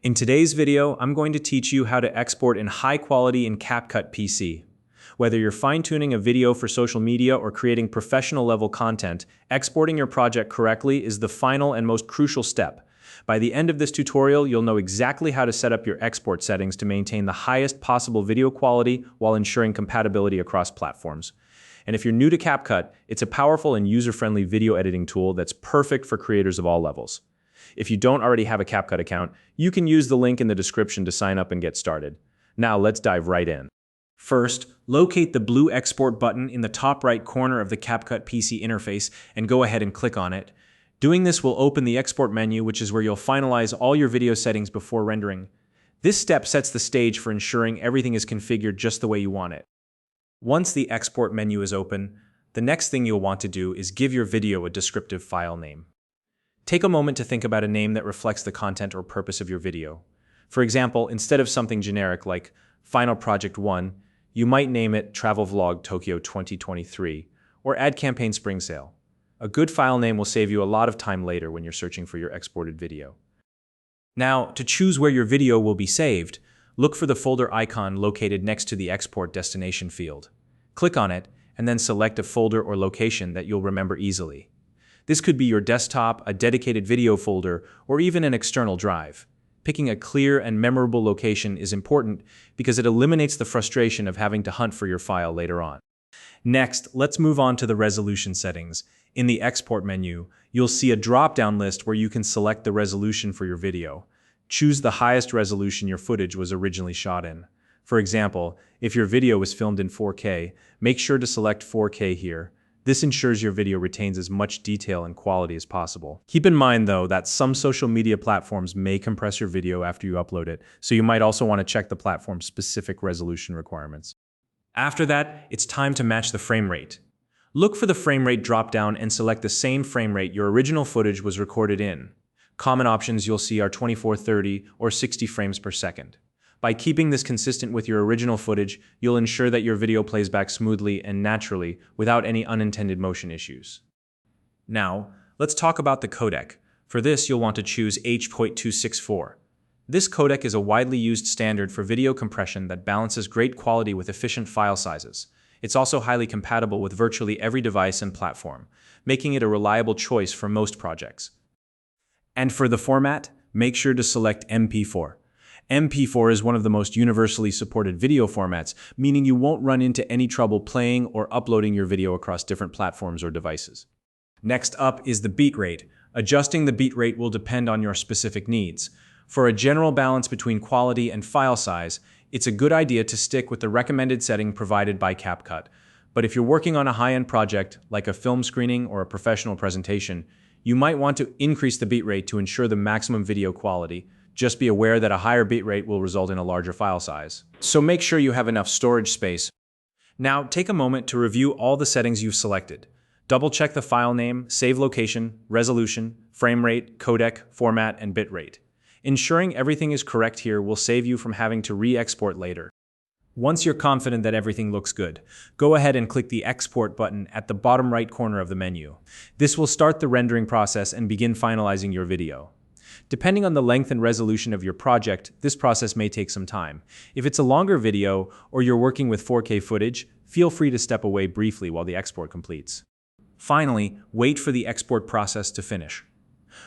In today's video, I'm going to teach you how to export in high quality in CapCut PC. Whether you're fine-tuning a video for social media or creating professional level content, exporting your project correctly is the final and most crucial step. By the end of this tutorial, you'll know exactly how to set up your export settings to maintain the highest possible video quality while ensuring compatibility across platforms. And if you're new to CapCut, it's a powerful and user-friendly video editing tool that's perfect for creators of all levels. If you don't already have a CapCut account, you can use the link in the description to sign up and get started. Now let's dive right in. First, locate the blue export button in the top right corner of the CapCut PC interface and go ahead and click on it. Doing this will open the export menu, which is where you'll finalize all your video settings before rendering. This step sets the stage for ensuring everything is configured just the way you want it. Once the export menu is open, the next thing you'll want to do is give your video a descriptive file name. Take a moment to think about a name that reflects the content or purpose of your video. For example, instead of something generic like Final Project 1, you might name it Travel Vlog Tokyo 2023 or Ad Campaign Spring Sale. A good file name will save you a lot of time later when you're searching for your exported video. Now, to choose where your video will be saved, look for the folder icon located next to the export destination field. Click on it and then select a folder or location that you'll remember easily. This could be your desktop, a dedicated video folder, or even an external drive. Picking a clear and memorable location is important because it eliminates the frustration of having to hunt for your file later on. Next, let's move on to the resolution settings. In the export menu, you'll see a drop-down list where you can select the resolution for your video. Choose the highest resolution your footage was originally shot in. For example, if your video was filmed in 4K, make sure to select 4K here. This ensures your video retains as much detail and quality as possible. Keep in mind, though, that some social media platforms may compress your video after you upload it, so you might also want to check the platform's specific resolution requirements. After that, it's time to match the frame rate. Look for the frame rate drop-down and select the same frame rate your original footage was recorded in. Common options you'll see are 24/30 or 60 frames per second. By keeping this consistent with your original footage, you'll ensure that your video plays back smoothly and naturally without any unintended motion issues. Now, let's talk about the codec. For this, you'll want to choose H.264. This codec is a widely used standard for video compression that balances great quality with efficient file sizes. It's also highly compatible with virtually every device and platform, making it a reliable choice for most projects. And for the format, make sure to select MP4. MP4 is one of the most universally supported video formats, meaning you won't run into any trouble playing or uploading your video across different platforms or devices. Next up is the bitrate. Adjusting the bitrate will depend on your specific needs. For a general balance between quality and file size, it's a good idea to stick with the recommended setting provided by CapCut. But if you're working on a high-end project, like a film screening or a professional presentation, you might want to increase the bitrate to ensure the maximum video quality. Just be aware that a higher bitrate will result in a larger file size. So make sure you have enough storage space. Now, take a moment to review all the settings you've selected. Double-check the file name, save location, resolution, frame rate, codec, format, and bitrate. Ensuring everything is correct here will save you from having to re-export later. Once you're confident that everything looks good, go ahead and click the Export button at the bottom right corner of the menu. This will start the rendering process and begin finalizing your video. Depending on the length and resolution of your project, this process may take some time. If it's a longer video or you're working with 4K footage, feel free to step away briefly while the export completes. Finally, wait for the export process to finish.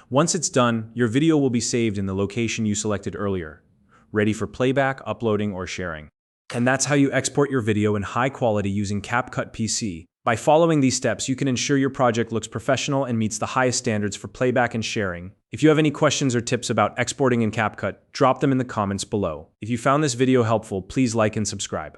Once it's done, your video will be saved in the location you selected earlier, ready for playback, uploading, or sharing. And that's how you export your video in high quality using CapCut PC. By following these steps, you can ensure your project looks professional and meets the highest standards for playback and sharing. If you have any questions or tips about exporting in CapCut, drop them in the comments below. If you found this video helpful, please like and subscribe.